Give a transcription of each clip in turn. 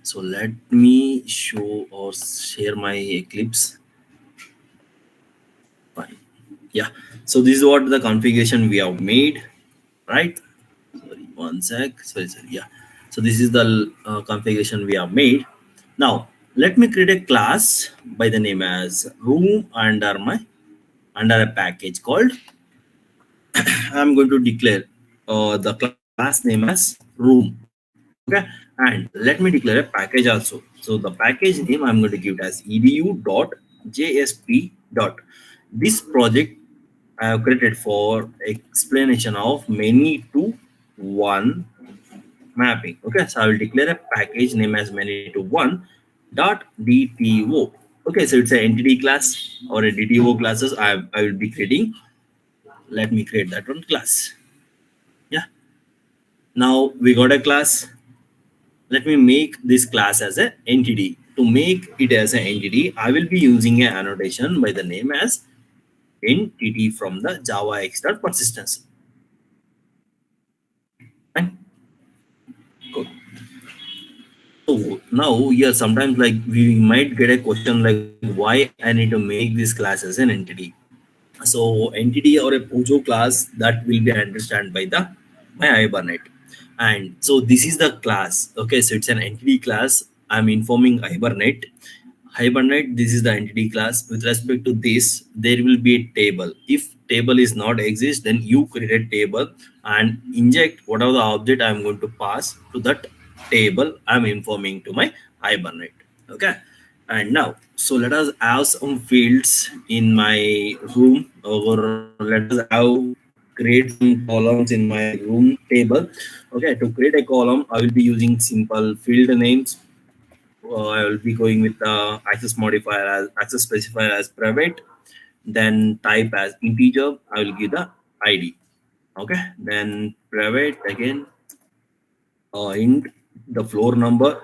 So let me show or share my Eclipse. Fine. Yeah. So this is what the configuration we have made, right? Sorry, one sec. Sorry. Yeah. So this is the configuration we have made. Now let me create a class by the name as room under a package called. I'm going to declare the class name as room. Okay, and let me declare a package also. So the package name I'm going to give it as edu.jsp dot. This project I have created for explanation of many to one mapping. Okay, so I will declare a package name as many to one dot dto. Okay, so it's an entity class or a dto classes I will be creating. Let me create that one class. Yeah, now we got a class. Let me make this class as an entity. To make it as an entity, I will be using an annotation by the name as entity from the Java Extra persistence. Fine. Cool. So now here sometimes like we might get a question like why I need to make this class as an entity. So entity or a Pujo class that will be understood by the my Hibernate. And so this is the class. Okay, so it's an entity class. I'm informing Hibernate, this is the entity class. With respect to this, there will be a table. If table is not exist, then you create a table and inject whatever the object I'm going to pass to that table. I'm informing to my Hibernate. Okay. And now, so let us have some fields in my room, or let us have create some columns in my room table. Okay, to create a column, I will be using simple field names. I will be going with the access modifier as access specifier as private, then type as integer. I will give the ID. Okay, then private again, int the floor number.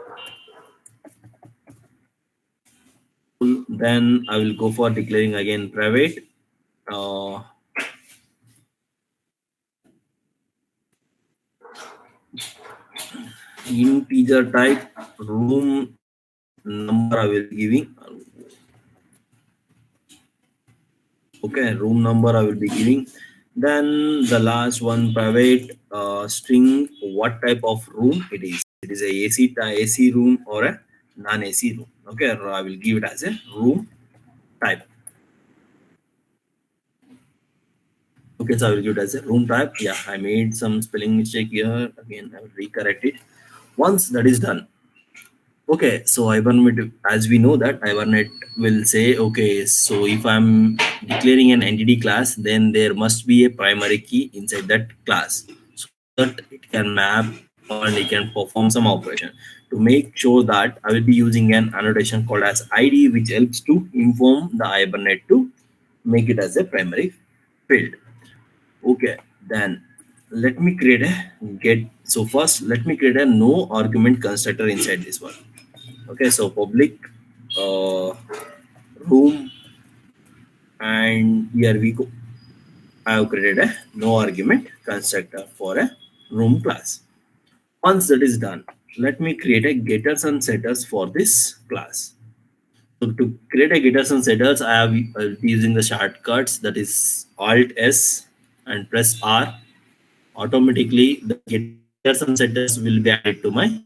Then I will go for declaring again private. Uh, Integer type room number I will be giving. Okay, room number I will be giving. Then the last one private string what type of room it is. It is a AC room or a non-AC room. Okay, or I will give it as a room type. Okay, so I will give it as a room type. Yeah, I made some spelling mistake here. Again, I will recorrect it. Once that is done, okay, so Hibernate, as we know that Hibernate will say, okay, so if I'm declaring an entity class, then there must be a primary key inside that class so that it can map and it can perform some operation. To make sure that I will be using an annotation called as ID, which helps to inform the Hibernate to make it as a primary field. Okay, then let me create a get. So first, let me create a no argument constructor inside this one. Okay, so public uh, room, and here we go. I have created a no argument constructor for a room class. Once that is done, let me create a getters and setters for this class. So to create a getters and setters, I have using the shortcuts that is Alt S and press R. Automatically, the getters and setters will be added to my.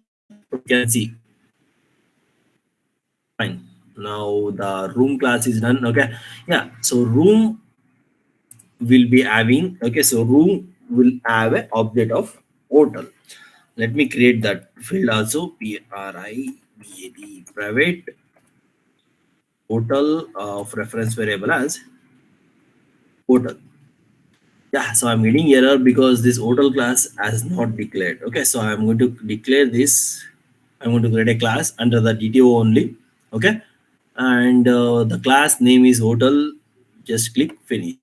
You can see. Fine. Now the room class is done. Okay. Yeah. So room will be having. Okay. So room will have a object of hotel. Let me create that field also. Private hotel of reference variable as hotel. Yeah. So I'm getting error because this hotel class has not declared. Okay. So I'm going to declare this. I'm going to create a class under the DTO only. Okay. And the class name is hotel. Just click finish.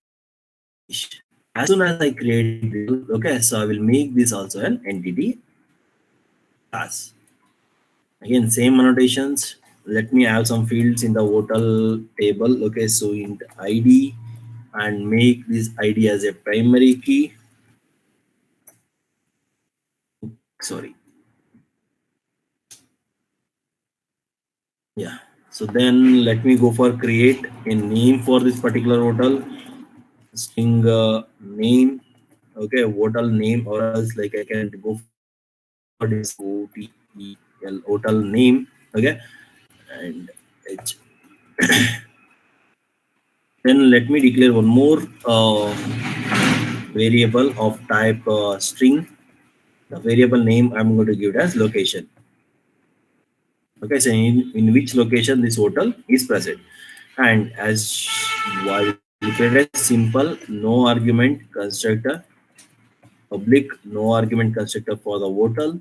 As soon as I create this, okay, so I will make this also an entity class. Again, same annotations. Let me have some fields in the hotel table. Okay, so in the ID and make this ID as a primary key. Sorry. Yeah. So then let me go for create a name for this particular hotel. String name. Okay, hotel name, or else like I can go for hotel hotel name. Okay, and H. Then let me declare one more variable of type string. The variable name I'm going to give it as location. Okay, so in which location this hotel is present. And as I will create a simple no argument constructor, public no argument constructor for the hotel.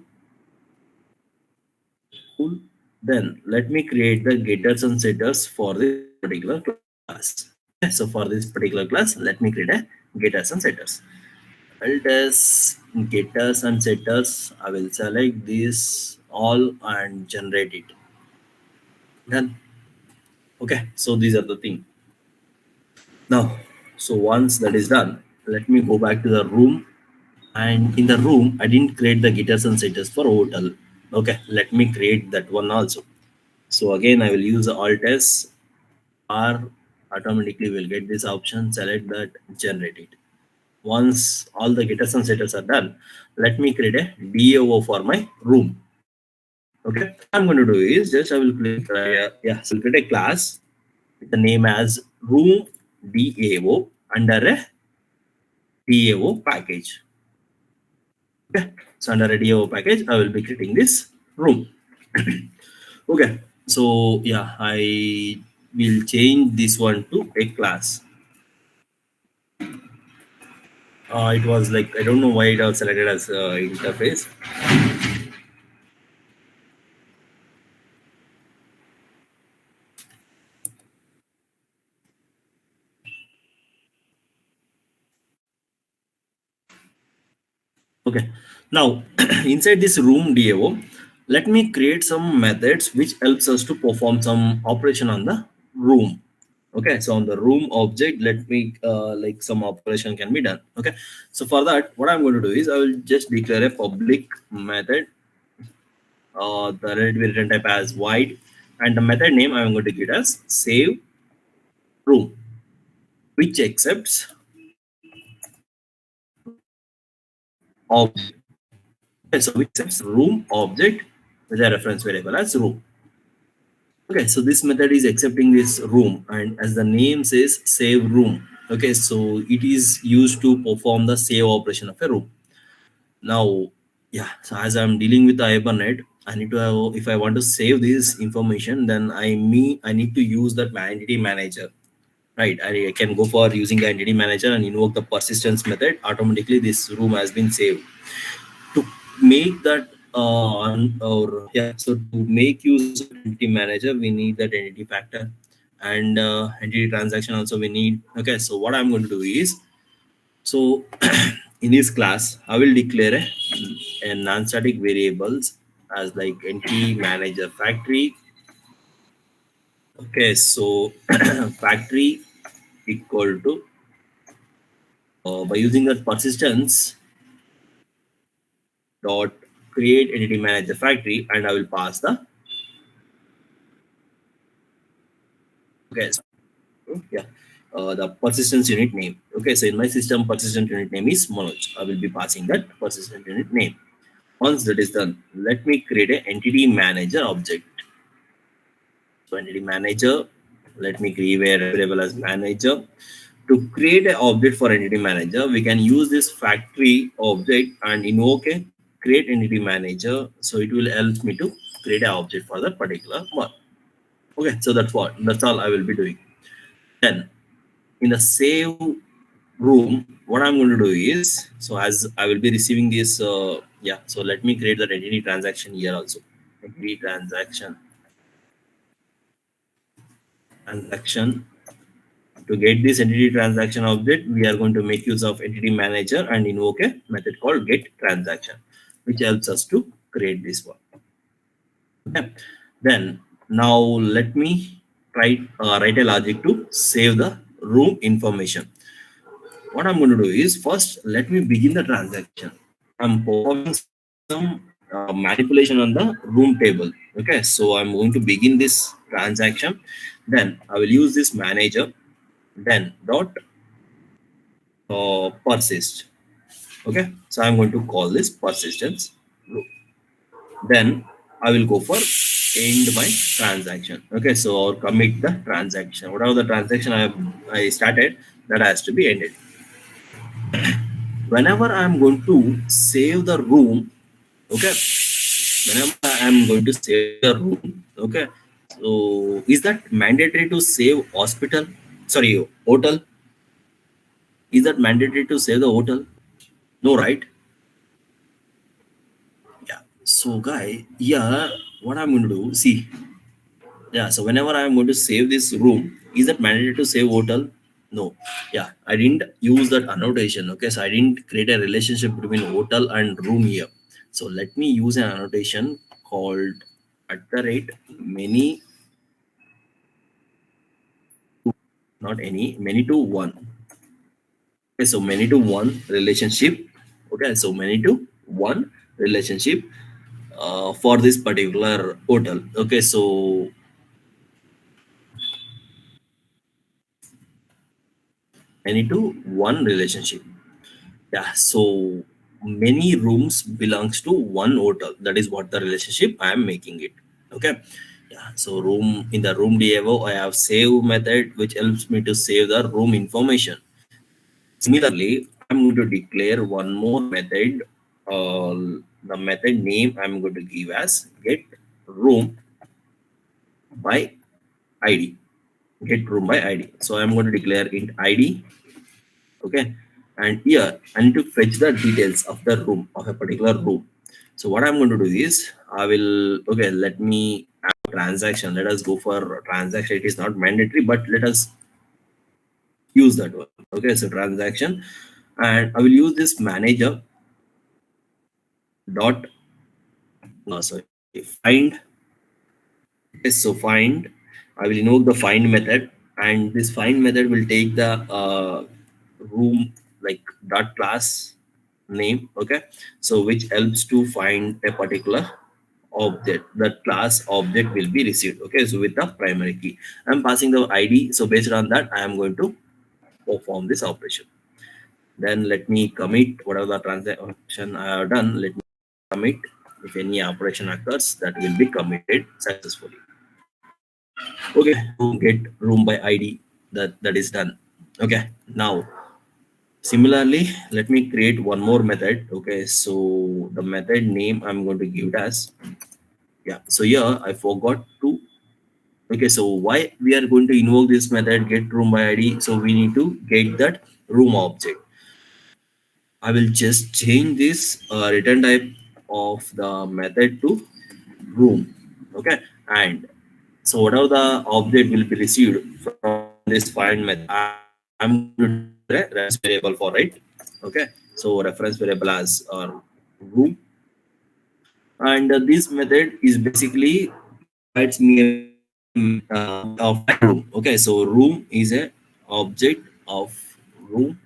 Cool. Then let me create the getters and setters for this particular class. Okay, so for this particular class, let me create a getters and setters. Alt as getters and setters, I will select this all and generate it. Done. Okay, so these are the thing. Now, so once that is done, let me go back to the room. And in the room, I didn't create the getters and setters for hotel. Okay, let me create that one also. So again, I will use the Alt S R, automatically will get this option, select that, generate it. Once all the getters and setters are done, let me create a DAO for my room. Okay, what I'm going to do is just I will click, yeah, so I'll create a class with the name as room DAO under a DAO package. Okay, so under a DAO package, I will be creating this room. Okay, so yeah, I will change this one to a class. It was like I don't know why it was selected as interface. Okay, now inside this room DAO, let me create some methods which helps us to perform some operation on the room. Okay, so on the room object, let me like some operation can be done. Okay, so for that, what I'm going to do is I will just declare a public method. The red will return type as void, and the method name I'm going to give it as save room, which accepts object. Okay, so which accepts room object with a reference variable as room. Okay, so this method is accepting this room, and as the name says, save room. Okay, so it is used to perform the save operation of a room. Now, yeah, so as I'm dealing with the Hibernate, I need to have, if I want to save this information, then I need to use that entity manager. Right, I can go for using the entity manager and invoke the persistence method. Automatically, this room has been saved. To make that or yeah, so to make use of entity manager, we need that entity factor and entity transaction also we need. Okay, so what I'm going to do is, so in this class I will declare a non-static variables as like entity manager factory. Okay, so factory equal to by using that persistence dot create entity manager factory, and I will pass the okay, so, yeah, the persistence unit name. Okay, so in my system persistent unit name is Manoj. I will be passing that persistent unit name. Once that is done, let me create an entity manager object. So entity manager, let me create a variable as manager. To create an object for entity manager, we can use this factory object and invoke a create entity manager. So it will help me to create an object for that particular one. Okay, so that's all I will be doing. Then in the save room, what I'm going to do is, so as I will be receiving this, yeah, so let me create that entity transaction here also. Entity transaction. To get this entity transaction object, we are going to make use of entity manager and invoke a method called get transaction, which helps us to create this one. Okay. Then now let me write a logic to save the room information. What I'm going to do is first let me begin the transaction. I'm performing some manipulation on the room table. Okay, so I'm going to begin this transaction. Then I will use this manager. Then dot persist. Okay, so I'm going to call this persistence. Then I will go for end my transaction. Okay, so or commit the transaction. Whatever the transaction I started, that has to be ended. Whenever I'm going to save the room, okay, whenever I'm going to save the room, okay, so is that mandatory to save hospital? Sorry, hotel. Is that mandatory to save the hotel? No, right? Yeah. So, guy, yeah, what I'm going to do, see, yeah, so whenever I'm going to save this room, is that mandatory to save hotel? No. Yeah, I didn't use that annotation. Okay, so I didn't create a relationship between hotel and room here. So let me use an annotation called at the rate many, not any, many to one. Okay, so many to one relationship. Okay, so many to one relationship for this particular hotel. Okay, so many to one relationship. Yeah, so many rooms belongs to one hotel. That is what the relationship I am making it. Okay. Yeah. So room in the room DAO, I have save method which helps me to save the room information. Similarly, I'm going to declare one more method. The method name I'm going to give as get room by ID. Get room by ID. So I'm going to declare int ID. Okay, and here I need to fetch the details of the room of a particular room. So what I'm going to do is I will, okay, let me have a transaction. Let us go for transaction. It is not mandatory, but let us use that one. Okay, so transaction, and I will use this manager dot sorry, find. Yes, so find, I will invoke the find method, and this find method will take the room like dot class name. Okay, so which helps to find a particular object. That class object will be received. Okay, so with the primary key, I'm passing the ID. So based on that, I am going to perform this operation. Then let me commit whatever the transaction I have done. Let me commit. If any operation occurs, that will be committed successfully. Okay, to get room by ID, that is done. Okay, now similarly, let me create one more method. Okay, so the method name I'm going to give it as, yeah, so here I forgot to, okay, so why we are going to invoke this method get room by ID? So we need to get that room object. I will just change this return type of the method to room. Okay, and so whatever the object will be received from this find method, I'm going to declare a reference variable for it. Okay, so reference variable as room, and this method is basically provides me a of room. Okay, so room is a object of room.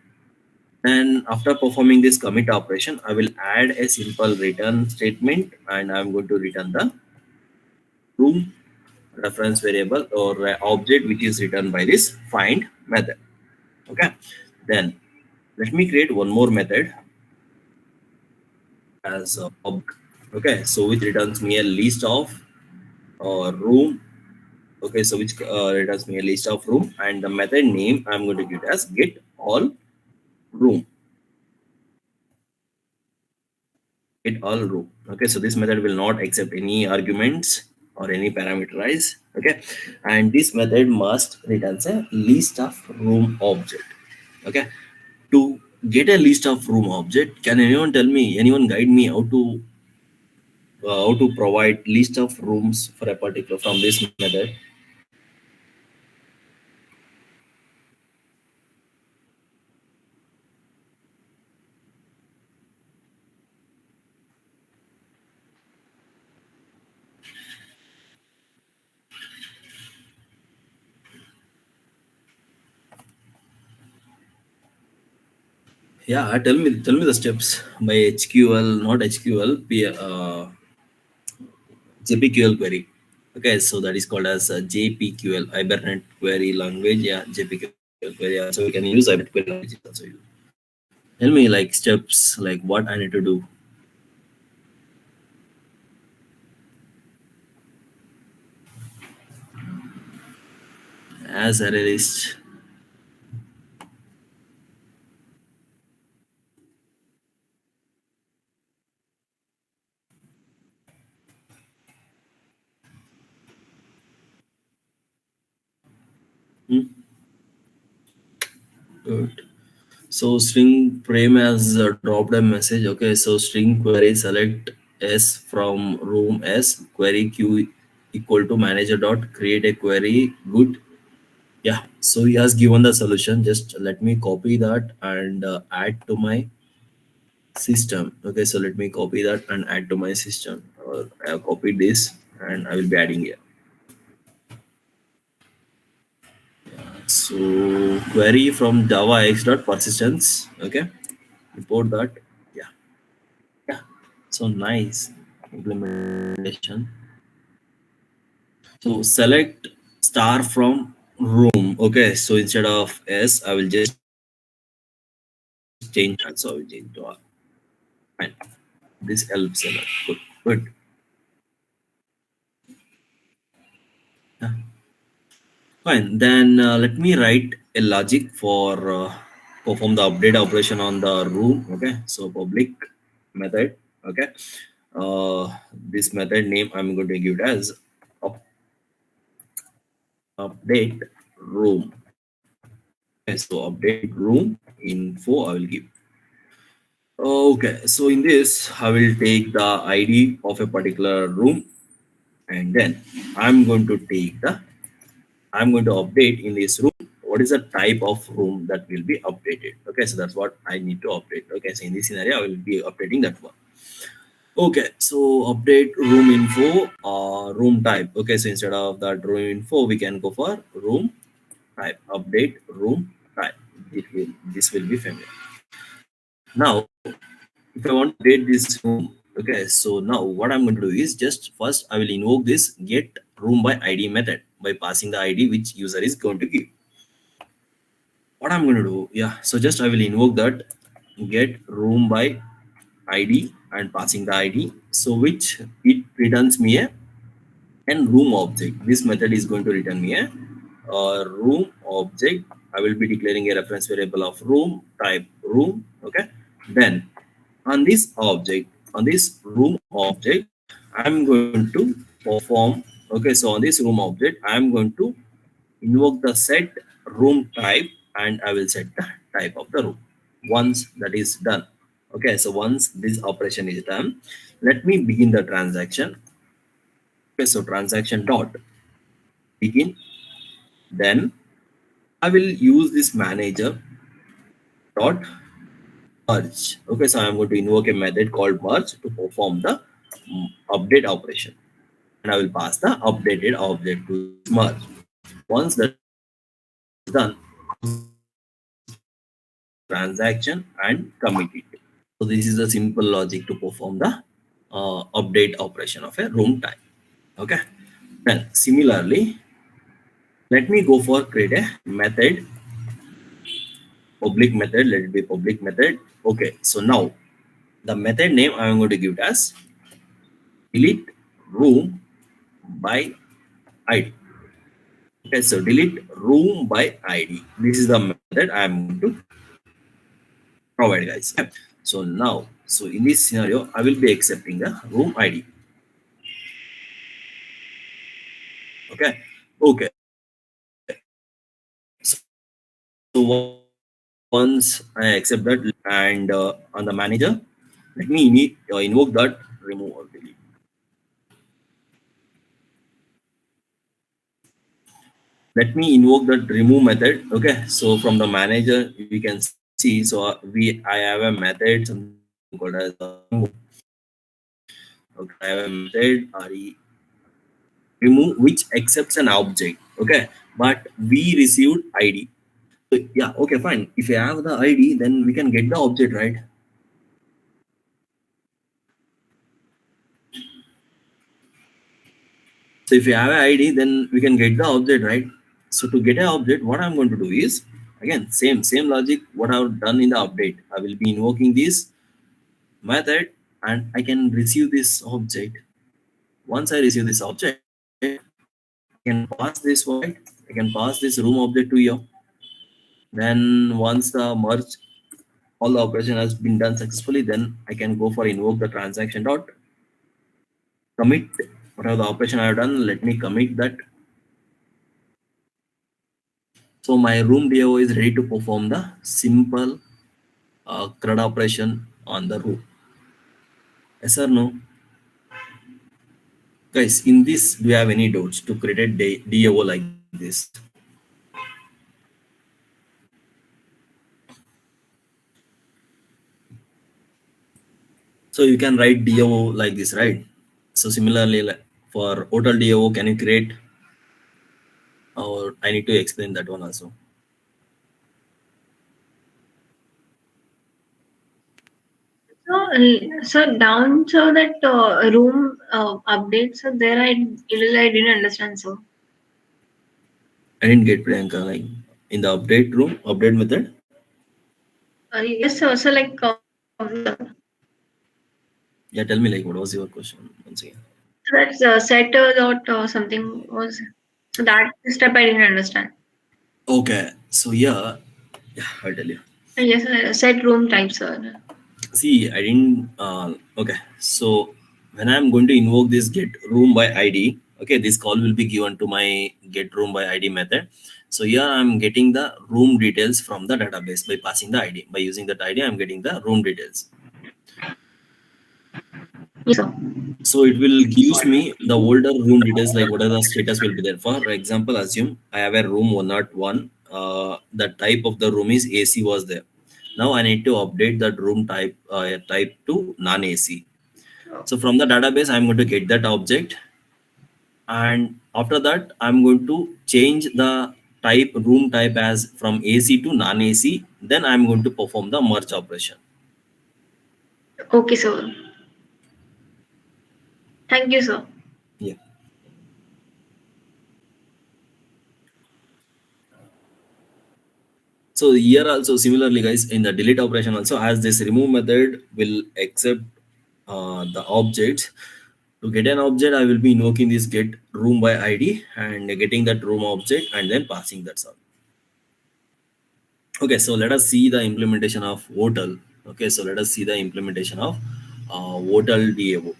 And after performing this commit operation, I will add a simple return statement, and I'm going to return the room reference variable or object which is written by this find method. Okay, then let me create one more method as a okay, so which returns me a list of room. Okay, so which returns me a list of room, and the method name I'm going to give it as get all room. Get all room. Okay, so this method will not accept any arguments or any parameterize. Okay, and this method must returns a list of room object. Okay, to get a list of room object, can anyone tell me, anyone guide me how to provide list of rooms for a particular from this method? Yeah, tell me the steps by HQL, not HQL. JPQL query. Okay, so that is called as JPQL, Hibernate Query Language. Yeah, JPQL query. Also, we can use Hibernate query language. Is also used. Tell me like steps, like what I need to do as a analyst. Hmm? Good. So string frame has dropped a message. Okay, so string query select S from room S query Q equal to manager dot create a query. Good. Yeah. So he has given the solution. Just let me copy that and add to my system. Okay, so let me copy that and add to my system. I have copied this and I will be adding here. So query from Java X dot persistence. Okay, report that. Yeah, yeah. So nice implementation. So select star from room. Okay, so instead of S, I will just change that. So I will change to R. Fine. This helps a lot. Good, good. Yeah. Fine. Then let me write a logic for perform the update operation on the room. Okay. So public method. Okay. This method name I'm going to give it as up, update room. Okay, so update room info I will give. Okay. So in this I will take the ID of a particular room and then I'm going to take the I'm going to update in this room. What is the type of room that will be updated? Okay, so that's what I need to update. Okay, so in this scenario, I will be updating that one. Okay, so update room info, room type. Okay, so instead of that room info, we can go for room type. Update room type. This will be familiar. Now, if I want to update this room, okay, so now what I'm going to do is just first I will invoke this get room by ID method by passing the ID which user is going to give. What I'm going to do, yeah, so just I will invoke that get room by ID and passing the ID, so which it returns me a and room object. This method is going to return me a room object. I will be declaring a reference variable of room type room. Okay, then on this object, on this room object, I'm going to perform. Okay, so on this room object, I'm going to invoke the set room type and I will set the type of the room. Once that is done, okay, so once this operation is done, let me begin the transaction. Okay, so transaction dot begin, then I will use this manager dot merge. Okay, so I'm going to invoke a method called merge to perform the update operation and I will pass the updated object to this merge. Once that is done, transaction and commit it. So this is a simple logic to perform the update operation of a room type. Okay. Then similarly, let me go for create a method, public method. Let it be public method. Okay. So now the method name I'm going to give it as delete room by ID. Okay. So delete room by ID. This is the method I'm going to provide, guys. Okay. So now, so in this scenario, I will be accepting the room ID. Okay. Okay. So once I accept that and on the manager, let me invoke that remove or delete. Let me invoke that remove method. Okay, so from the manager we can see. So I have a method something called as remove. Okay, I have a method remove which accepts an object. Okay, but we received ID. So yeah, okay, fine. If you have the ID, then we can get the object, right? So if you have an ID, then we can get the object, right? So to get an object, what I'm going to do is, again, same logic what I've done in the update. I will be invoking this method and I can receive this object. Once I receive this object, I can pass this void, I can pass this room object to you. Then once the merge, all the operation has been done successfully, then I can go for invoke the transaction dot commit. Whatever the operation I have done, let me commit that. So my room DAO is ready to perform the simple CRUD operation on the room. Yes or no? Guys, in this, do you have any doubts to create a DAO like this? So you can write DAO like this, right? So similarly, like for hotel DAO, can you create, or I need to explain that one also? So down so that room update. So there I didn't understand. So I didn't get Priyanka, like in the update room, update method. yes, sir. So like Yeah, tell me like what was your question once again? so that's set dot something was. So that step I didn't understand. Okay, so yeah, I'll tell you. Yes, set room type, sir. See, I didn't. Okay, so when I'm going to invoke this get room by ID, okay, this call will be given to my get room by ID method. So here I'm getting the room details from the database by passing the ID. By using that ID, I'm getting the room details. Yes, sir. So it will gives me the older room details, like what are the status will be there. For example, assume I have a room 101. The type of the room is AC was there. Now I need to update that room type to non-AC. So from the database, I'm going to get that object, and after that, I'm going to change the type room type as from AC to non-AC. Then I'm going to perform the merge operation. Okay, sir. Thank you, sir. Yeah. So here also similarly, guys, in the delete operation also, as this remove method will accept the objects. To get an object, I will be invoking this get room by ID and getting that room object and then passing that sub. Okay, so let us see the implementation of hotel. Okay, so let us see the implementation of hotel DAO.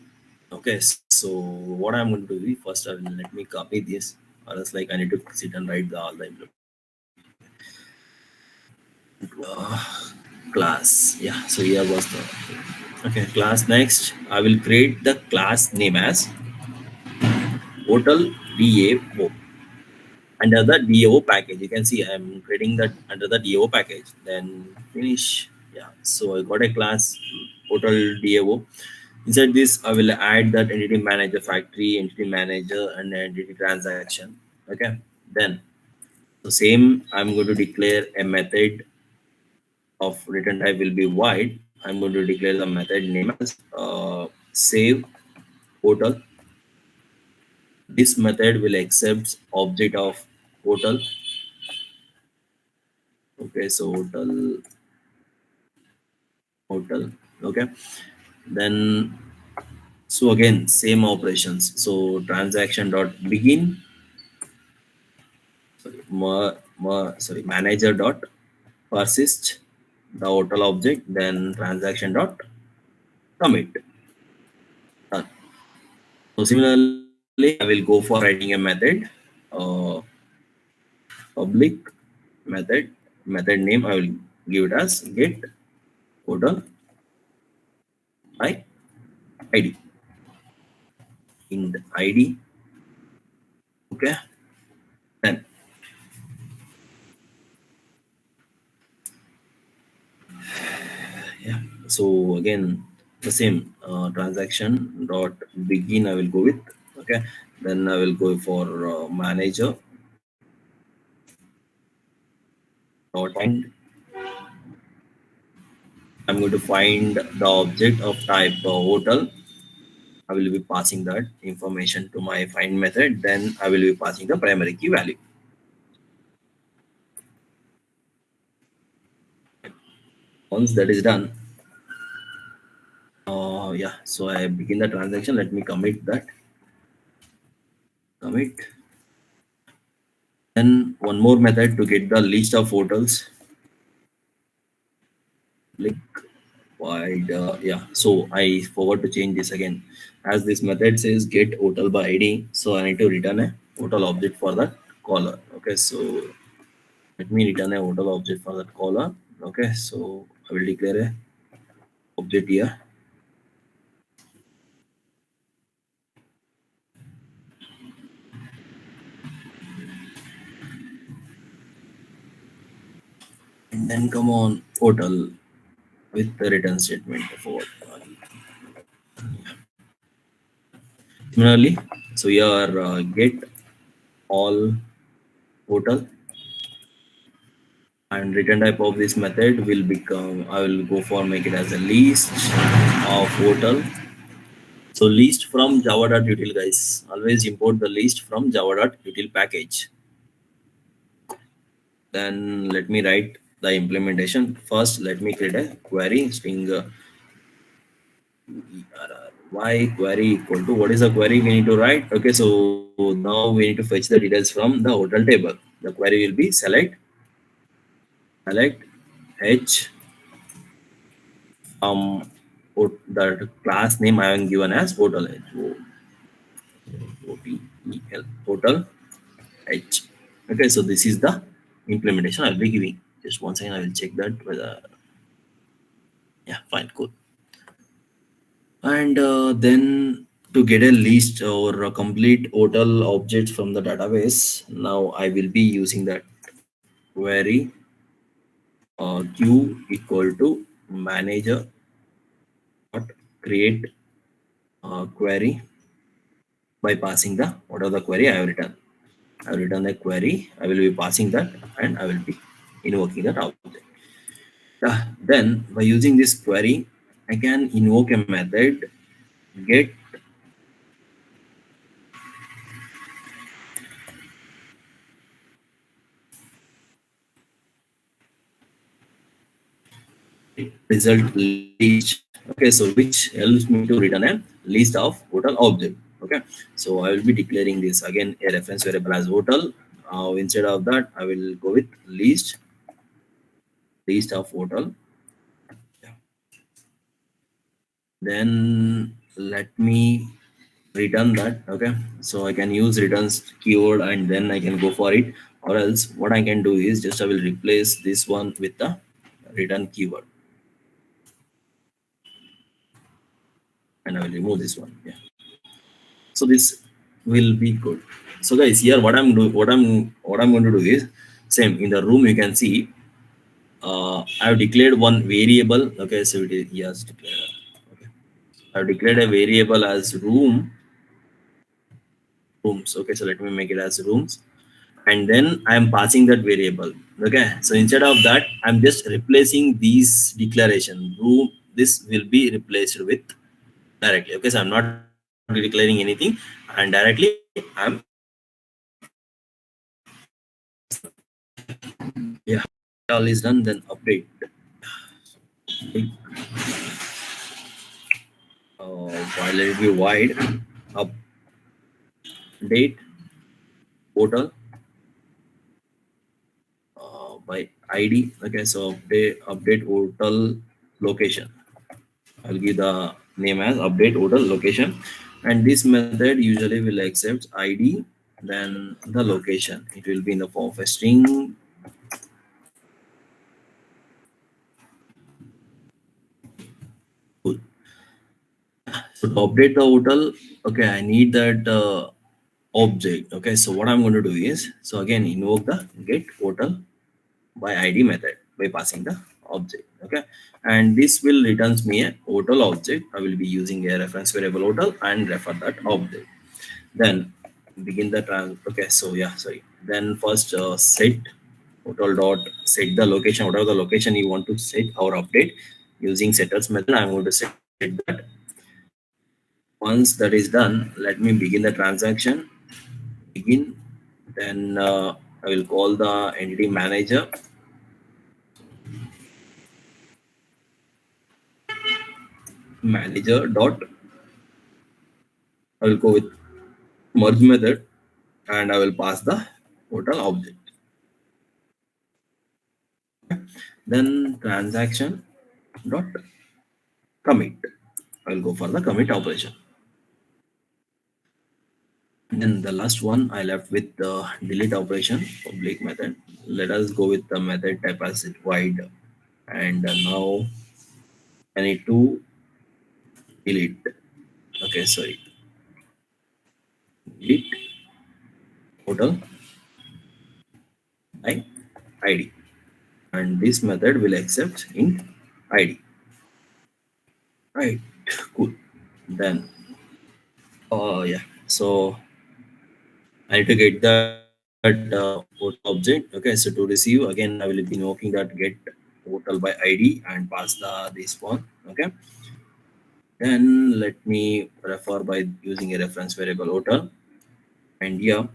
Okay, so what I'm going to do is first I will let me copy this, or else like I need to sit and write all the class. Yeah, so here was the okay class. Next, I will create the class name as hotel DAO under the DAO package. You can see I'm creating that under the DAO package. Then finish. Yeah, so I got a class hotel DAO. Inside this, I will add that entity manager factory, entity manager, and entity transaction. Okay. Then the same, I'm going to declare a method of return type will be void. I'm going to declare the method name as save hotel. This method will accept object of hotel. Okay, so hotel. Okay. Then so again same operations. So transaction dot begin. Sorry, manager dot persist the hotel object, then transaction dot commit. Done. So similarly, I will go for writing a method, uh, public method name. I will give it as get hotel by ID in the ID. Okay, then yeah. So again the same transaction dot begin. I will go with okay. Then I will go for manager dot find. I'm going to find the object of type hotel. I will be passing that information to my find method. Then I will be passing the primary key value. Once that is done, yeah, so I begin the transaction. Let me commit that. Commit. Then one more method to get the list of hotels. Click wide. Yeah, so I forgot to change this again. As this method says get hotel by ID, so I need to return a hotel object for that caller. Okay, so let me return a hotel object for that caller. Okay, so I will declare a object here, and then come on hotel with the return statement for. Similarly, so here get all hotel, and return type of this method will become, I will go for make it as a list of hotel. So list from java.util, guys. Always import the list from java.util package. Then let me write the implementation. First, let me create a query string y query equal to what is the query we need to write. Okay, so now we need to fetch the details from the hotel table. The query will be select h the class name I have given as hotel h hotel hotel h. Okay, so this is the implementation I'll be giving. Just one second, I will check that whether, yeah, fine, cool. And then to get a list or a complete hotel object from the database, now I will be using that query q equal to manager dot create query by passing the what are the query I have written. I have written a query. I will be passing that, and I will be invoking that object. Then by using this query, I can invoke a method get result list. Okay, so which helps me to return a list of hotel object. Okay, so I will be declaring this again a reference variable as hotel. Instead of that, I will go with list of hotel. Then let me return that. Okay, so I can use returns keyword and then I can go for it, or else what I can do is just I will replace this one with the return keyword, and I will remove this one. Yeah, so this will be good. So guys, here what I'm going to do is same in the room. You can see I have declared one variable. Okay, so it is yes declared. Okay, I have declared a variable as rooms. Okay, so let me make it as rooms, and then I am passing that variable. Okay, so instead of that, I'm just replacing these declaration room. This will be replaced with directly. Okay, so I'm not declaring anything, and directly I'm yeah, all is done. Then update. While it will be wide update portal by ID. Okay, so update portal location. I'll give the name as update hotel location, and this method usually will accept ID, then the location. It will be in the form of a string. Cool. So to update the hotel, okay, I need that object. Okay, so what I'm going to do is, so again invoke the get hotel by ID method by passing the object. Okay, and this will returns me a hotel object. I will be using a reference variable hotel and refer that object. Then begin the okay, so yeah, sorry, then first set hotel dot set the location, whatever the location you want to set or update using setters method. I'm going to set that Once that is done, let me begin the transaction. Begin. Then I will call the entity manager. Manager dot. I will go with merge method, and I will pass the total object. Then transaction dot commit. I will go for the commit operation. Then the last one I left with the delete operation, public method. Let us go with the method type as it void. And now I need to delete. Okay, sorry. Delete total by ID. And this method will accept int ID. Right. Cool. Then yeah. So I need to get that total object. Okay, so to receive again, I will be invoking that get total by ID and pass the this one. Okay, then let me refer by using a reference variable total and here,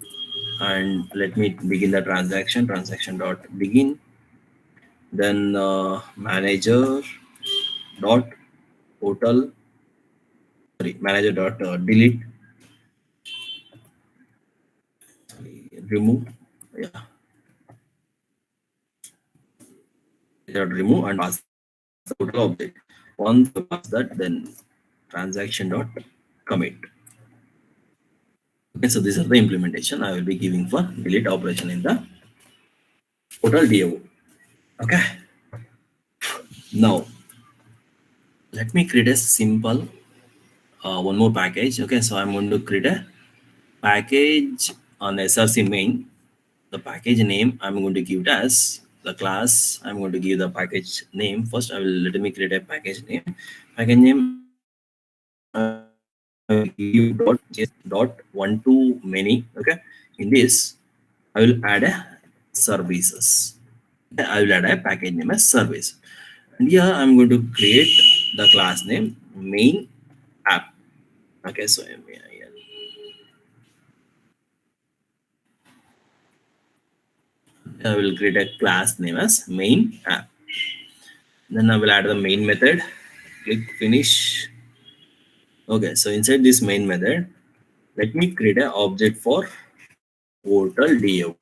and let me begin the transaction. Transaction dot begin. Then manager dot total. Sorry, manager dot delete. Sorry, remove. Yeah, dot remove and pass the total object. Once I pass that, then transaction dot commit. Okay, so these are the implementation I will be giving for delete operation in the total DAO. Okay, now let me create a simple one more package. Okay, so I'm going to create a package on SRC main. The package name I'm going to give it as the class. I'm going to give the package name first. I will let me create a package name. Package name I will give dot dot one to many. Okay, in this I will add a services. I will add a package name as service. And here I'm going to create the class name main app. Okay, so I will create a class name as main app. Then I will add the main method. Click finish. Okay, so inside this main method, let me create an object for total DAO.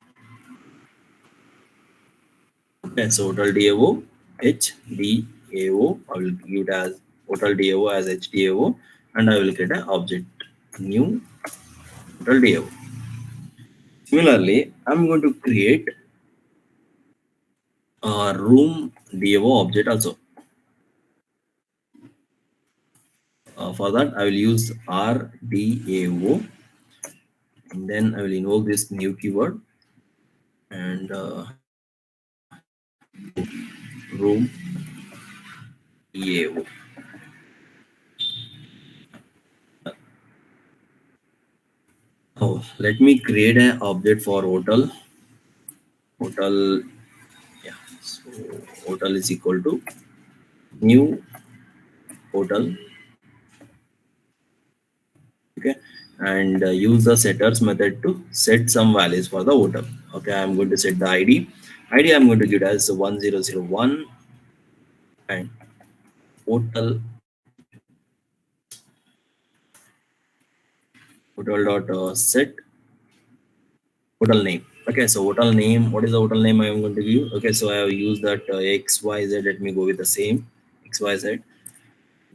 Okay, so total DAO, HDAO. I will give it as total DAO as HDAO, and I will create an object new total DAO. Similarly, I'm going to create a room DAO object also. For that, I will use RDAO, and then I will invoke this new keyword and room DAO. Oh, let me create an object for hotel. Hotel, yeah. So hotel is equal to new hotel. Okay, and use the setters method to set some values for the hotel. Okay, I'm going to set the ID. ID I'm going to give it as 1001 and hotel hotel dot set hotel name. Okay, so hotel name. What is the hotel name I am going to give? Okay, so I have used that XYZ. Let me go with the same XYZ.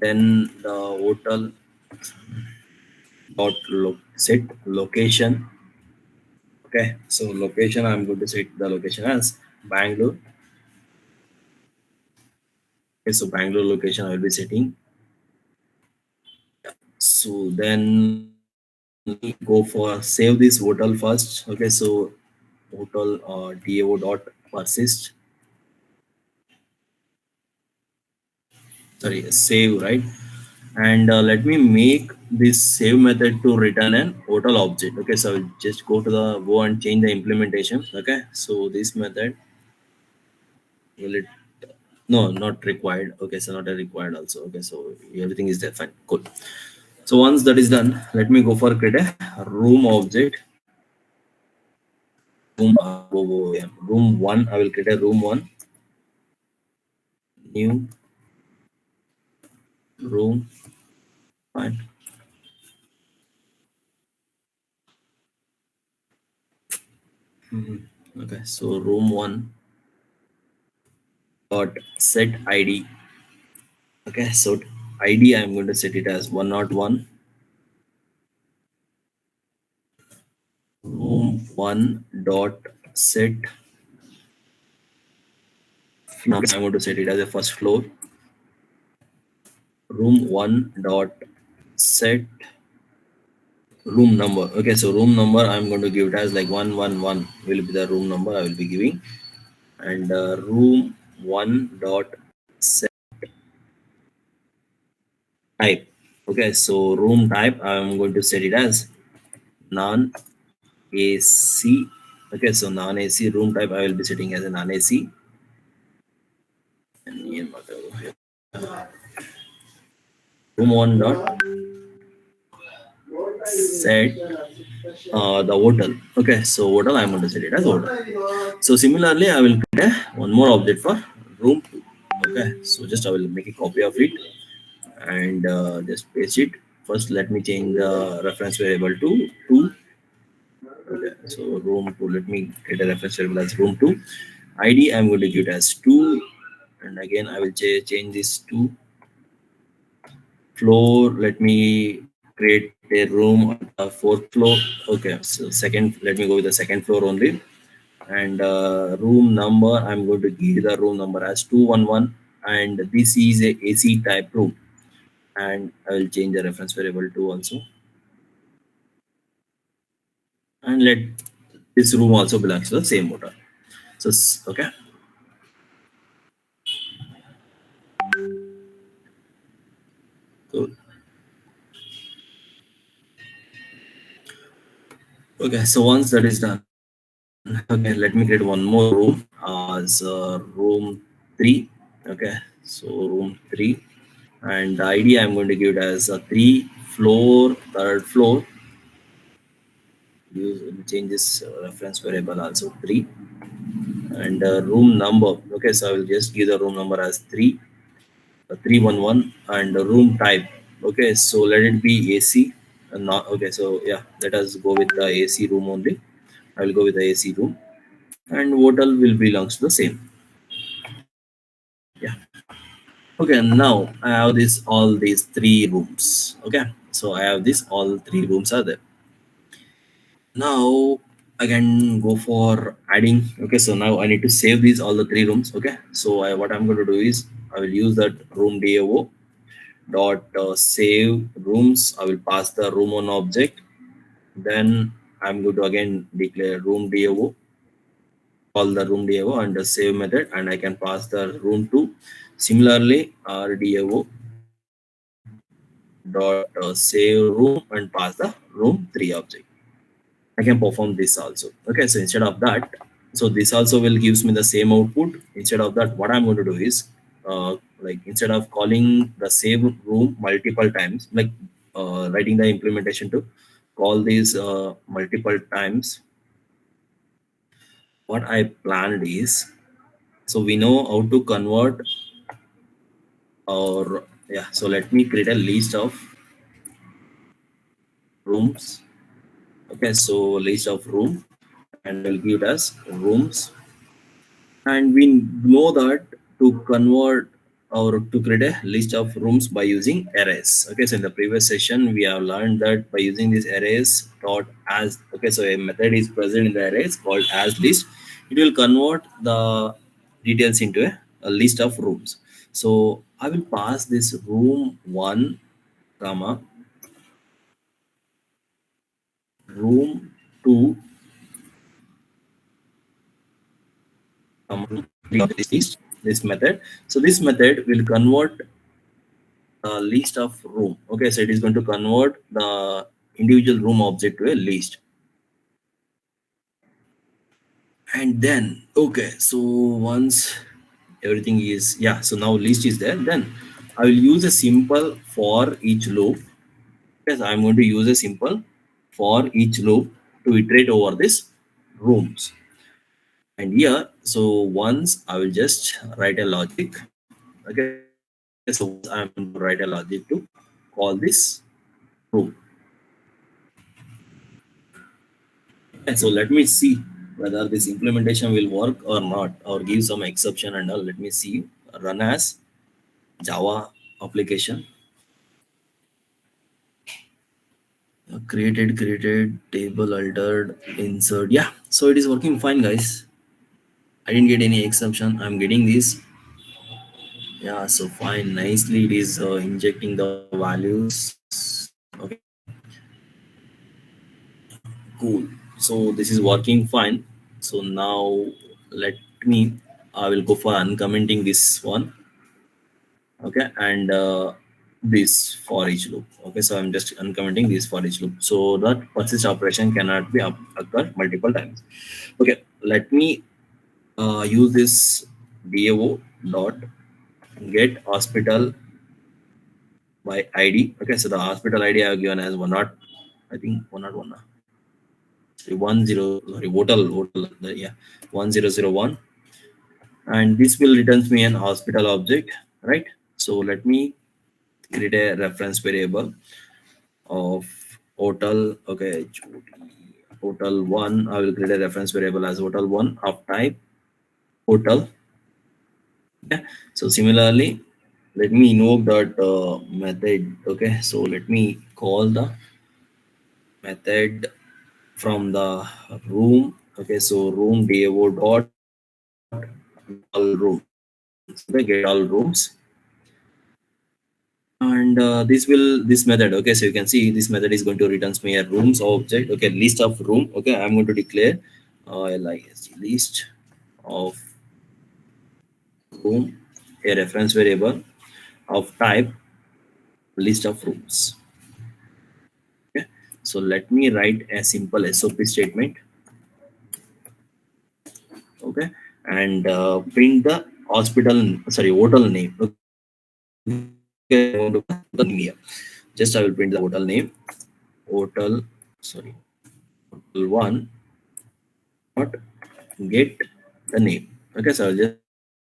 Then the hotel dot set location. Okay, so location I'm going to set the location as Bangalore. Okay, so Bangalore location I will be setting. So then let me go for save this hotel first. Okay, so hotel DAO dot persist. Sorry, save, right? And let me make this save method to return an hotel object. Okay, so I'll just go and change the implementation. Okay, so this method will it, no, not required. Okay, so not a required also. Okay, so everything is there, fine, cool. So once that is done, let me go for create a room object. Room one. I will create a room one, new room. Fine. Okay. So room one dot set ID. Okay. So ID I'm going to set it as 101. Room one dot set floor. I'm going to set it as a first floor. Room one dot set room number. Okay, so room number I'm going to give it as like 111 will be the room number I will be giving, and room one dot set type. Okay, so room type I'm going to set it as non AC. Okay, so non AC room type I will be setting as a non AC. And room one dot set the hotel. Okay, so hotel I'm going to set it as hotel. So similarly, I will create one more object for room two. Okay, so just I will make a copy of it and just paste it. First, let me change the reference variable to two. Okay, so room two. Let me create a reference variable as room two. ID I'm going to give it as two, and again I will change this to floor. Let me create a room on the fourth floor. Okay, so second. Let me go with the second floor only. And room number I'm going to give the room number as 211, and this is a AC type room, and I will change the reference variable to also, and let this room also belongs to the same motor. So okay, so okay, so once that is done, okay, let me create one more room as room 3. Okay, so room 3, and the ID I'm going to give it as a 3 floor, third floor. Use change this reference variable also 3, and room number. Okay, so I will just give the room number as 311, and the room type. Okay, so let it be AC. And not okay. So yeah, let us go with the AC room only. I will go with the AC room, and hotel will belongs to the same. Yeah. Okay, now I have this all these three rooms. Okay, so I have this all three rooms are there. Now I can go for adding. Okay, so now I need to save these all the three rooms. Okay, so what I'm going to do is I will use that room DAO dot save rooms. I will pass the room on object. Then I'm going to again declare room DAO, call the room DAO and the save method, and I can pass the room to. Similarly, RDAO dot save room and pass the room 3 object. I can perform this also. Okay, so instead of that, so this also will gives me the same output. Instead of that, what I'm going to do is, like instead of calling the same room multiple times, like writing the implementation to call these multiple times, what I planned is, so we know how to convert or yeah. So let me create a list of rooms. Okay, so list of room, and I will give it as rooms. And we know that to convert or to create a list of rooms by using arrays. Okay, so in the previous session we have learned that by using these arrays dot as. Okay, so a method is present in the arrays called as list. It will convert the details into a list of rooms. So I will pass this room 1 comma room 2 comma this list, this method. So this method will convert list of room. Okay, so it is going to convert the individual room object to a list. And then okay, so once everything is, yeah, so now list is there, then I will use a simple for each loop. Yes, I'm going to use a simple for each loop to iterate over this rooms. And here, so once I will just write a logic. Okay, so once I'm going to write a logic to call this room. Okay, so let me see whether this implementation will work or not, or give some exception and all. Let me see. Run as Java application. Created, table altered, insert. Yeah, so it is working fine, guys. I didn't get any exception. I'm getting this. Yeah, so fine. Nicely, it is injecting the values. Okay, cool. So this is working fine. So now let me. I will go for uncommenting this one. Okay, and this for each loop. Okay, so I'm just uncommenting this for each loop so that persist operation cannot be occur multiple times. Okay, let me use this DAO dot get hospital by ID. Okay, so the hospital ID I have given as one not, I think one not one. Sorry, 10, sorry, hotel, yeah, 1001, and this will returns me an hospital object, right? So let me create a reference variable of hotel. Okay, hotel one. I will create a reference variable as hotel one of type hotel. Okay. So similarly, let me invoke that method. Okay, so let me call the method from the room. Okay, so room davo dot get all rooms. Okay, get all rooms, and this method. Okay, so you can see this method is going to returns me a rooms object. Okay, list of room. Okay, I'm going to declare list of room, a reference variable of type list of rooms. Okay, so let me write a simple SOP statement. Okay, and print the hospital, sorry, hotel name. Okay, I'm going to print the hotel name here. Just I will print the hotel name, hotel, sorry, hotel one dot get the name. Okay, so I'll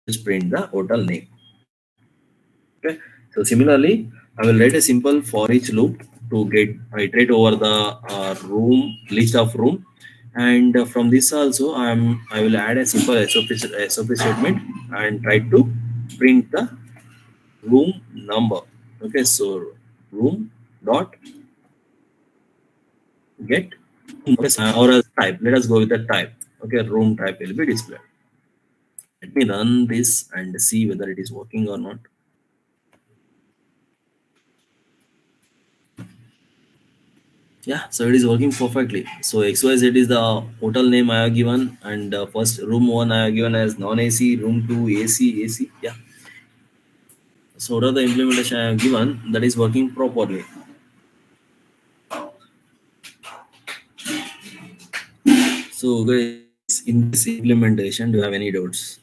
just print the hotel name. Okay, so similarly, I will write a simple for each loop to get iterate over the room list of room, and from this also I will add a simple SOP statement and try to print the room number. Okay, so room dot get okay, so, or as type. Let us go with the type. Okay, room type will be displayed. Let me run this and see whether it is working or not. Yeah, so it is working perfectly. So XYZ is the hotel name I have given, and first room one I have given as non AC, room two AC, AC. Yeah. So what are the implementation I have given that is working properly. So guys, in this implementation, do you have any doubts?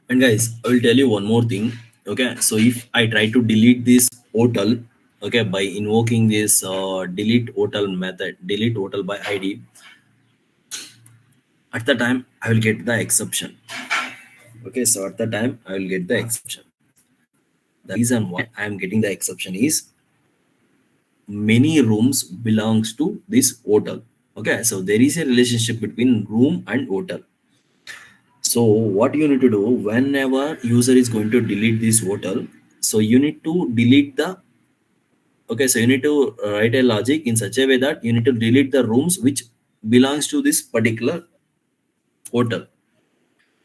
And guys, I will tell you one more thing. Okay, so if I try to delete this hotel, okay, by invoking this delete hotel method, delete hotel by ID, at the time I will get the exception. Okay, so at the time I will get the exception. The reason why I am getting the exception is many rooms belongs to this hotel. Okay, so there is a relationship between room and hotel. So what you need to do whenever user is going to delete this hotel, so you need to delete the, okay, so you need to write a logic in such a way that you need to delete the rooms which belongs to this particular hotel.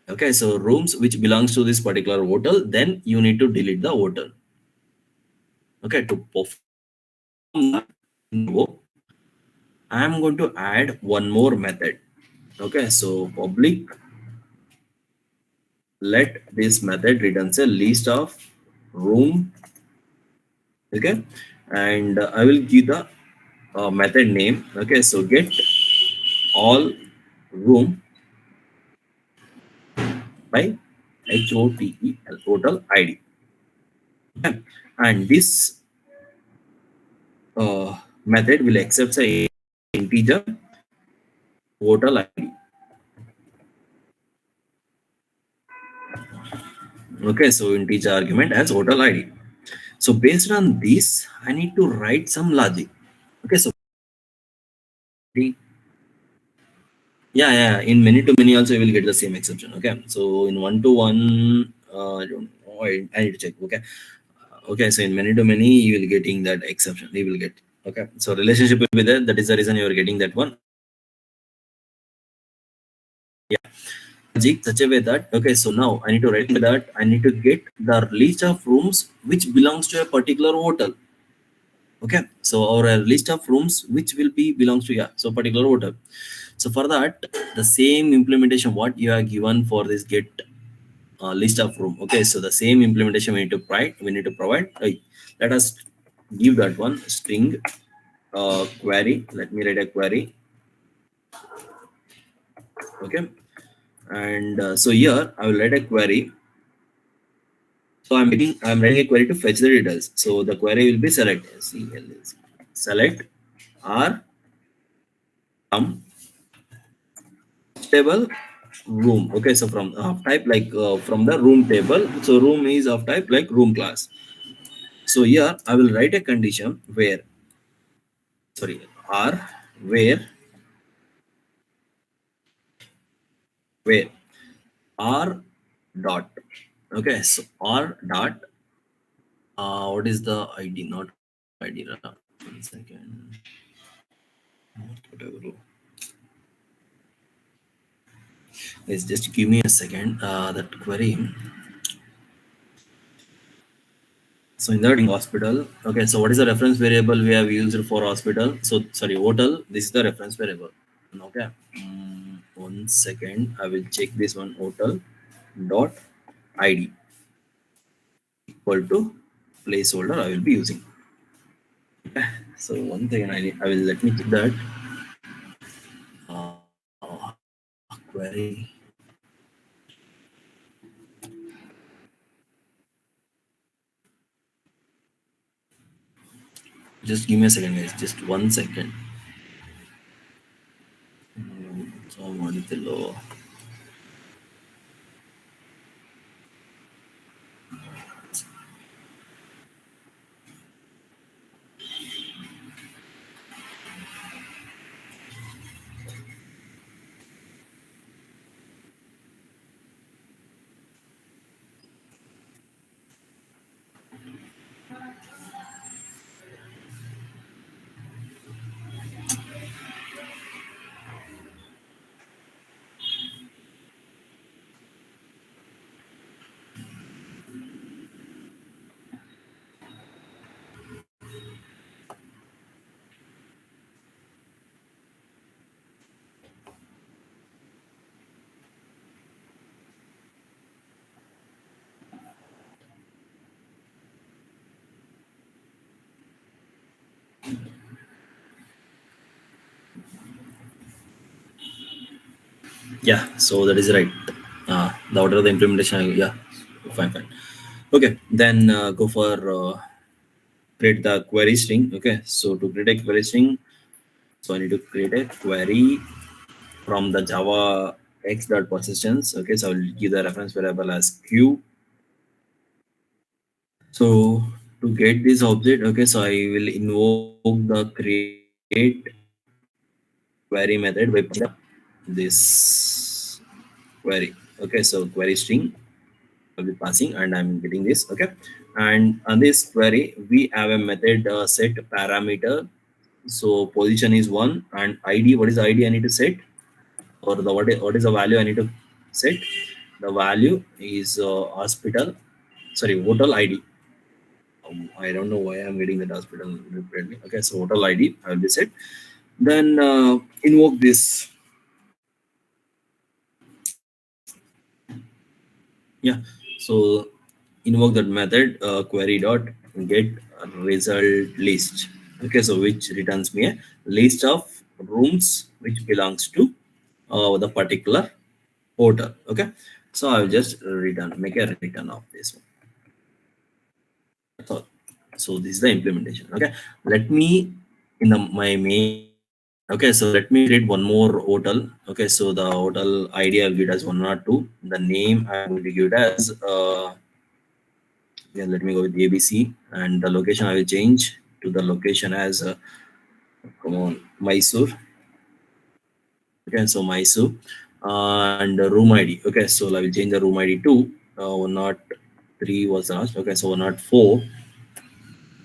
Okay, so rooms which belongs to this particular hotel, then you need to delete the hotel. Okay, to perform that in I am going to add one more method. Okay, so public let this method returns a list of room. Okay, and I will give the method name. Okay, so get all room by hotel ID. Okay. And this method will accept a integer hotel ID. Okay, so integer argument as hotel ID. So based on this, I need to write some logic. Okay, so yeah, yeah. In many to many also you will get the same exception. Okay, so in one to one, I don't know. I need to check. Okay, okay. So in many to many, you will getting that exception. You will get. Okay, so relationship will be there. That is the reason you are getting that one. Yeah, logic such a way that okay. So now I need to write that I need to get the list of rooms which belongs to a particular hotel. Okay, so or a list of rooms which will be belongs to yeah so particular hotel. So for that, the same implementation what you are given for this get list of room. Okay, so the same implementation we need to provide. We need to provide. Let us give that one string query. Let me write a query. Okay, and so here I will write a query. So I'm writing a query to fetch the details. So the query will be select r from table room. Okay, so from of type like from the room table. So room is of type like room class. So here I will write a condition where sorry r where where r dot okay so r dot what is the id not id 1 second whatever is just give me a second that query. So in that hospital, okay, so what is the reference variable we have used for hospital? So sorry hotel, this is the reference variable. Okay, 1 second, I will check this one. Hotel dot id equal to placeholder I will be using. So one thing I will let me check that query. Just give me a second, guys. Just 1 second. So Manipilo. Yeah, so that is right. The order of the implementation. Yeah, fine, fine. Okay, then go for create the query string. Okay, so to create a query string, so I need to create a query from the Java x dot persistence. Okay, so I will give the reference variable as q. So to get this object, okay, so I will invoke the create query method by passing this query. Okay, so query string I'll be passing and I'm getting this. Okay, and on this query we have a method set parameter. So position is one and ID. What is the ID I need to set, or the what is the value I need to set? The value is hospital. Sorry, hotel ID. I don't know why I'm getting that hospital repeatedly. Okay, so hotel ID I will be set. Then invoke this. Yeah. So invoke that method query dot get result list. Okay, so which returns me a list of rooms which belongs to the particular hotel. Okay, so I will just make a return of this one. That's all. So this is the implementation. Okay, let me in my main. Okay, so let me create one more hotel. Okay, so the hotel ID I'll give it as 102. The name I'm going to give it as yeah, let me go with ABC, and the location I will change to the location as come on, Mysore. Okay, so Mysore, and the room ID. Okay, so I will change the room ID to 103 was the last. Okay, so 104.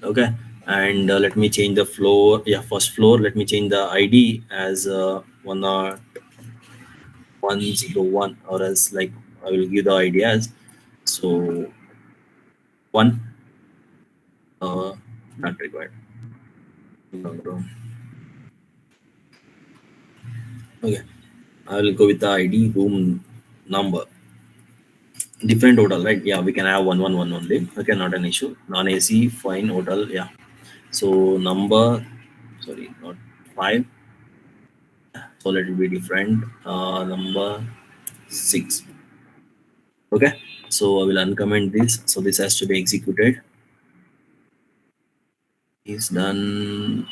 Okay, and let me change the floor. Yeah, first floor. Let me change the ID as 101, or else like I will give the ID as so one. Not required. No, no. Okay, I will go with the ID room number. Different hotel, right? Yeah, we can have 111 only. Okay, not an issue. Non AC, fine hotel. Yeah. So number, sorry, not five. So let it be different. Number six. Okay. So I will uncomment this. So this has to be executed. Is done.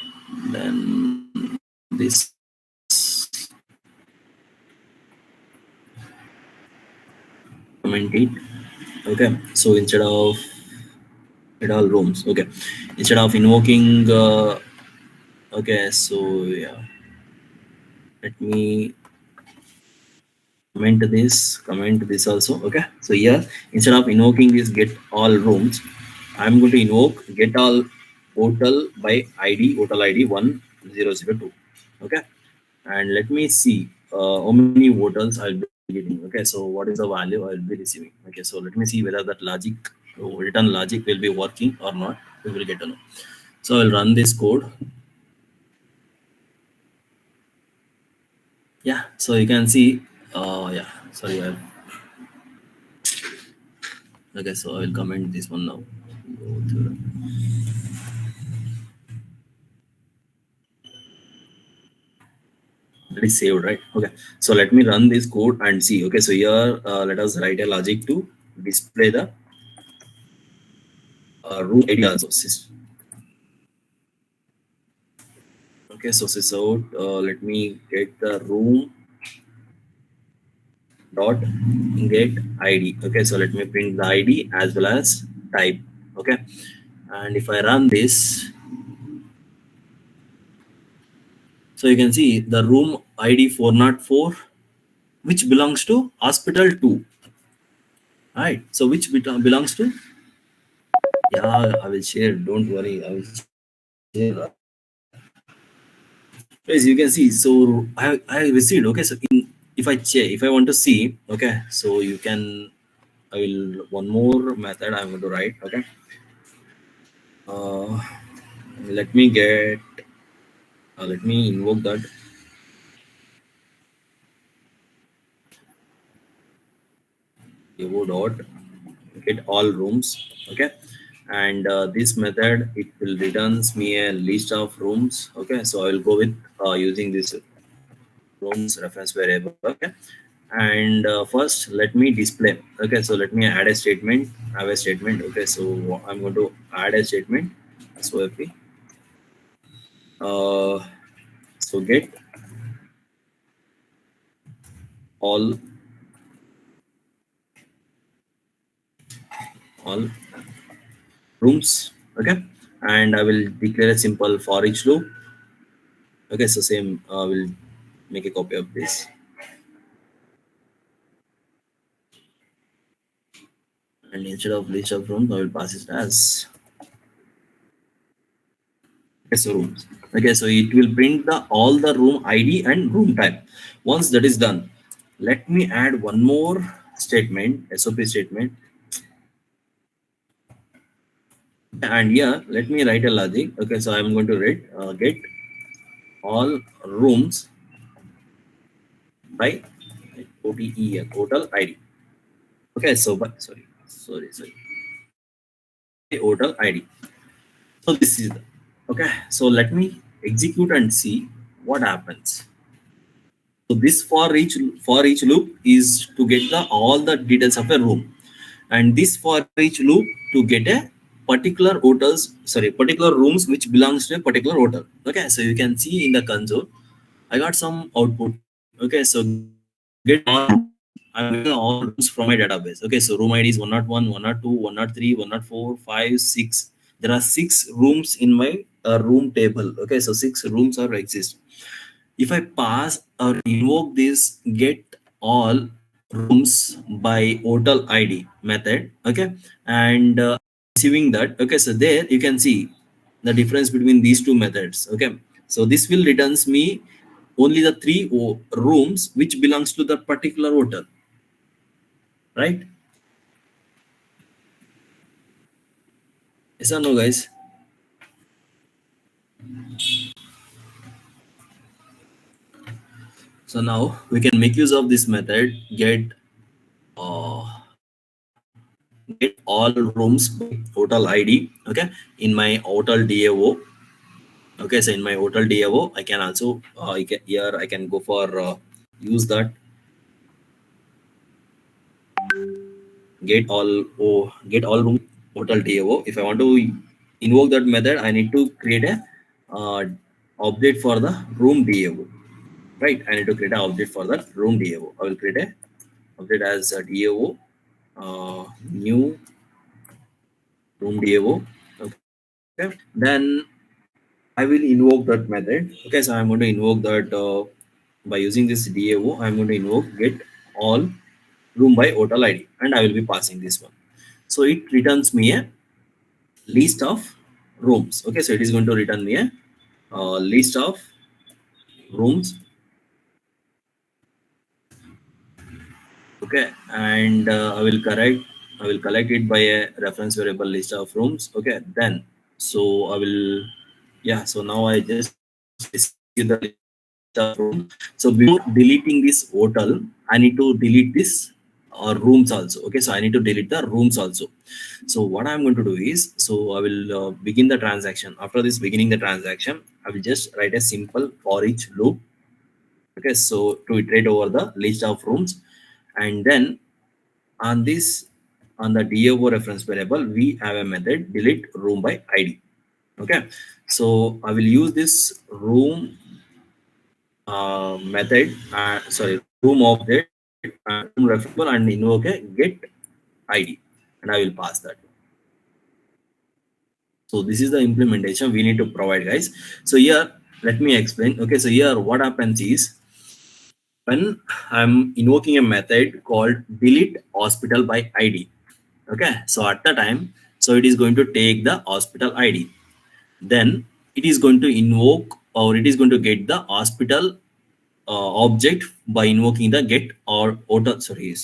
Then this comment it. Okay. So instead of it all rooms. Okay. Instead of invoking. Okay. So yeah. Let me comment this also. Okay, so here instead of invoking this get all rooms, I'm going to invoke get all hotel by hotel id 1002. Okay, and let me see how many hotels I'll be getting. Okay, so what is the value I'll be receiving? Okay, so let me see whether that logic return logic will be working or not. We will get to know. So I'll run this code. Yeah, so you can see yeah, sorry, okay, so I will comment this one now. Go to that is saved, right? Okay, so let me run this code and see. Okay, so here let us write a logic to display the room id also. Okay, so sys out, let me get the room dot get id. Okay, so let me print the id as well as type. Okay, and if I run this, so you can see the room id 404 which belongs to hospital 2, right? So which belongs to, yeah, I will share, don't worry, I will share. As you can see, so I received. Okay, so in if I check, if I want to see, okay, so you can, I will one more method I'm going to write. Okay, uh, let me get let me invoke that evo dot get all rooms. Okay, and this method it will returns me a list of rooms. Okay, so I will go with using this rooms reference variable. Okay, and first let me display. Okay, so let me add a statement, have a statement. Okay, so I'm going to add a statement. So if we uh, so get all all rooms. Okay, and I will declare a simple for each loop. Okay, so same will make a copy of this, and instead of list of rooms I will pass it as so rooms. Okay, so it will print the all the room id and room type. Once that is done, let me add one more statement, sop statement. And here let me write a logic. Okay, so I'm going to write get all rooms by OTE total id. Okay, so but sorry by hotel id. So this is the, Okay, so let me execute and see what happens. So this for each loop is to get the all the details of a room, and this for each loop to get a particular rooms which belongs to a particular hotel. Okay, so you can see in the console, I got some output. Okay, so get all rooms. I'm getting all rooms from my database. Okay, so room ID is 101, 102, 103, 104, 5, 6. There are 6 rooms in my room table. Okay, so 6 rooms are exist. If I pass or invoke this get all rooms by hotel ID method, okay, and receiving that, okay, so there you can see the difference between these two methods. Okay, so this will returns me only the rooms which belongs to the particular hotel, right? Yes or no, guys? So now we can make use of this method, uh, get all rooms by hotel ID. Okay, in my hotel DAO. Okay, so in my hotel DAO, I can also here I can go for use that get all room hotel DAO. If I want to invoke that method, I need to create a uh, object for the room DAO. Right, I need to create an object for that room DAO. I will create a object as a DAO, new room DAO. Okay, then I will invoke that method. Okay, so I'm going to invoke that by using this DAO. I'm going to invoke get all room by hotel ID, and I will be passing this one. So it returns me a list of rooms. Okay, so it is going to return me a list of rooms. Okay, and I will collect it by a reference variable list of rooms. Okay, then so I will, yeah, so now I just receive the list of rooms. So before deleting this hotel, I need to delete this rooms also. Okay, so I need to delete the rooms also. So what I'm going to do is, so I will begin the transaction. After this beginning the transaction, I will just write a simple for each loop. Okay, so to iterate over the list of rooms, and then on this, on the DAO reference variable, we have a method delete room by ID. Okay, so I will use this room method, room object and room reference variable, and invoke a get ID, and I will pass that. So this is the implementation we need to provide, guys. So here, let me explain. Okay, so here what happens is, when I'm invoking a method called delete hospital by ID. Okay, so at the time, so it is going to take the hospital ID. Then it is going to invoke, or it is going to get the hospital object by invoking the get or hotel. Sorry.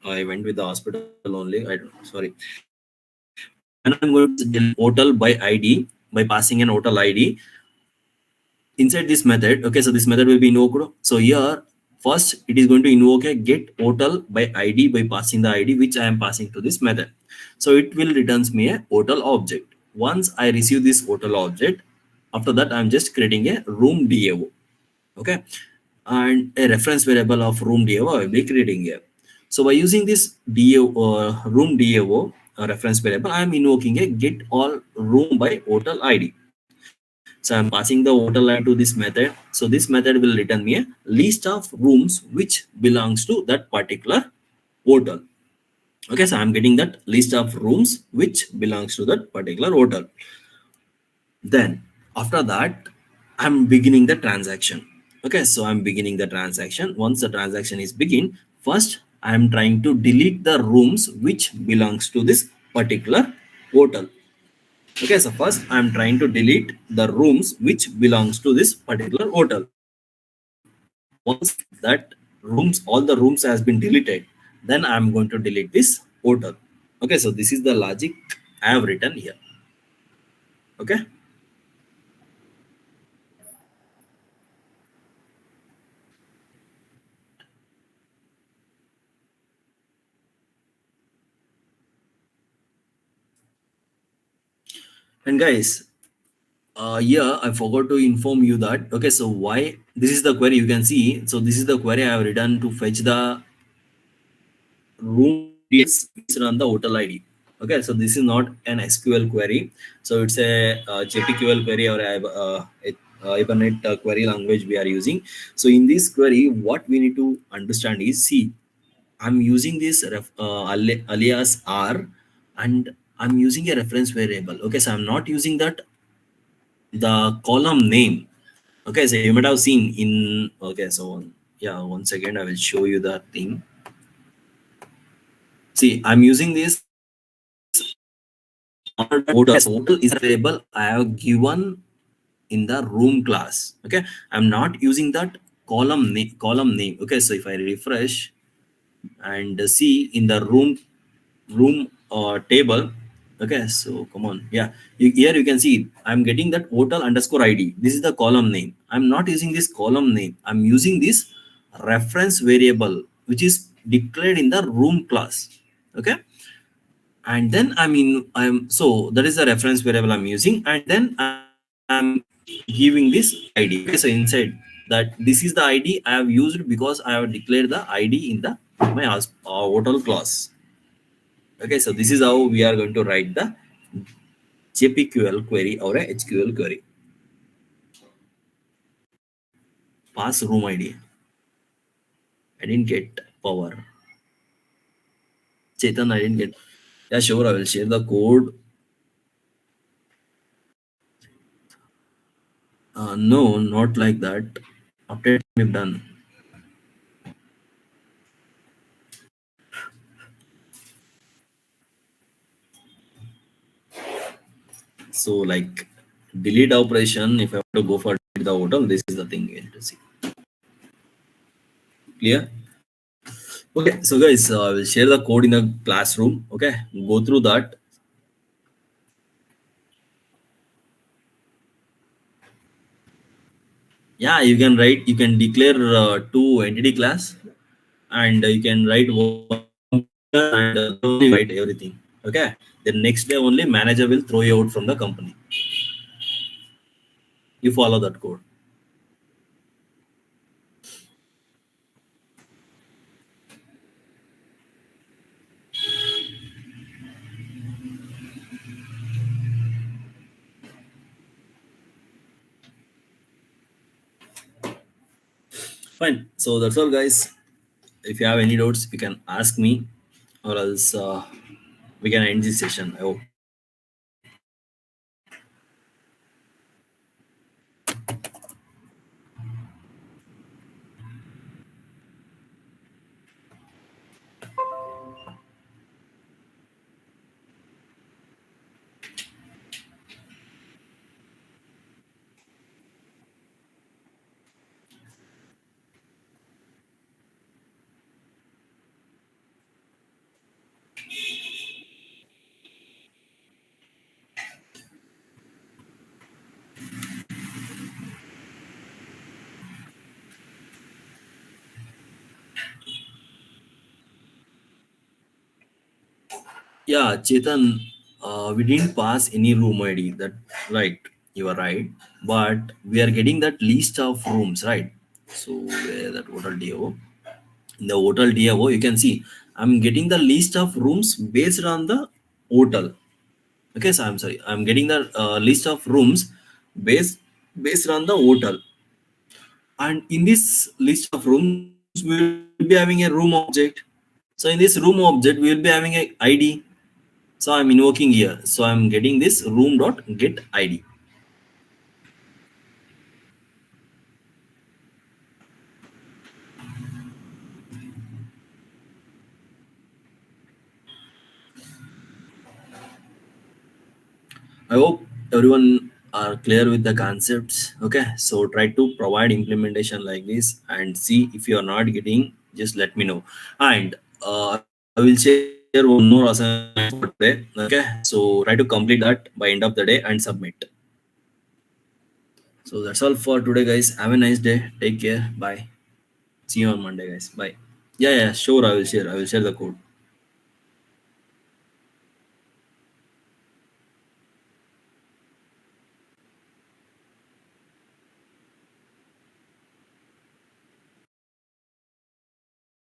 I went with the hospital only. I don't. Sorry. When I'm going to delete hotel by ID by passing an hotel ID inside this method. Okay, so this method will be invoked. So here, first it is going to invoke a get hotel by ID by passing the ID which I am passing to this method. So it will returns me a hotel object. Once I receive this hotel object, after that I'm just creating a room DAO. Okay, and a reference variable of room DAO I will be creating here. So by using this room DAO reference variable, I am invoking a get all room by hotel ID. So I'm passing the hotel ID to this method. So this method will return me a list of rooms which belongs to that particular hotel. Okay, so I'm getting that list of rooms which belongs to that particular hotel. Then after that, I'm beginning the transaction. Okay, so I'm beginning the transaction. Once the transaction is begin, first I'm trying to delete the rooms which belongs to this particular hotel. Okay, so first I'm trying to delete the rooms which belongs to this particular hotel. Once that all the rooms has been deleted, then I'm going to delete this hotel. Okay, so this is the logic I have written here. Okay, and guys, Yeah, I forgot to inform you that. Okay, so why this is the query you can see. So this is the query I have written to fetch the room details based on the hotel ID. Okay, so this is not an SQL query. So it's a JPQL query or a Hibernate query language we are using. So in this query, what we need to understand is, see, I'm using this alias R, and I'm using a reference variable. Okay, so I'm not using that the column name. Okay, so you might have seen in, okay, so yeah, 1 second, I will show you the thing. See, I'm using this hotel. Okay, so hotel is a variable I have given in the room class. Okay, I'm not using that column name. Okay, so if I refresh and see in the room table. Okay, so come on, yeah, here you can see I'm getting that hotel underscore ID. This is the column name. I'm not using this column name. I'm using this reference variable which is declared in the room class. Okay, and then I'm so that is the reference variable I'm using, and then I'm giving this ID. Okay, so inside that, this is the ID I have used because I have declared the ID in the hotel class. Okay, so this is how we are going to write the JPQL query or a HQL query. Pass room ID. I didn't get power. Chetan, I didn't get. Yeah, sure, I will share the code. No, not like that. Update we've done. So like delete operation, if I want to go for delete the hotel, this is the thing you need to see. Clear? Okay, so guys, I will share the code in the classroom. Okay, go through that. Yeah, you can write, you can declare two entity class, and you can write one and only write everything. Okay, the next day only manager will throw you out from the company. You follow that code. Fine, so that's all guys. If you have any doubts you can ask me, or else we can end this session, I hope. Yeah, Chetan, we didn't pass any room ID. That right, you are right. But we are getting that list of rooms, right? So where that hotel DO? In the hotel DO, you can see I'm getting the list of rooms based on the hotel. Okay, so I'm sorry, I'm getting the list of rooms based based on the hotel. And in this list of rooms, we will be having a room object. So in this room object, we will be having a ID. So I'm invoking here. So I'm getting this room dot get ID. I hope everyone are clear with the concepts. Okay, so try to provide implementation like this and see if you are not getting. Just let me know. And I will share one more assignment for today. Okay, so try to complete that by end of the day and submit. So that's all for today, guys. Have a nice day. Take care. Bye. See you on Monday, guys. Bye. Yeah, yeah, sure. I will share. I will share the code.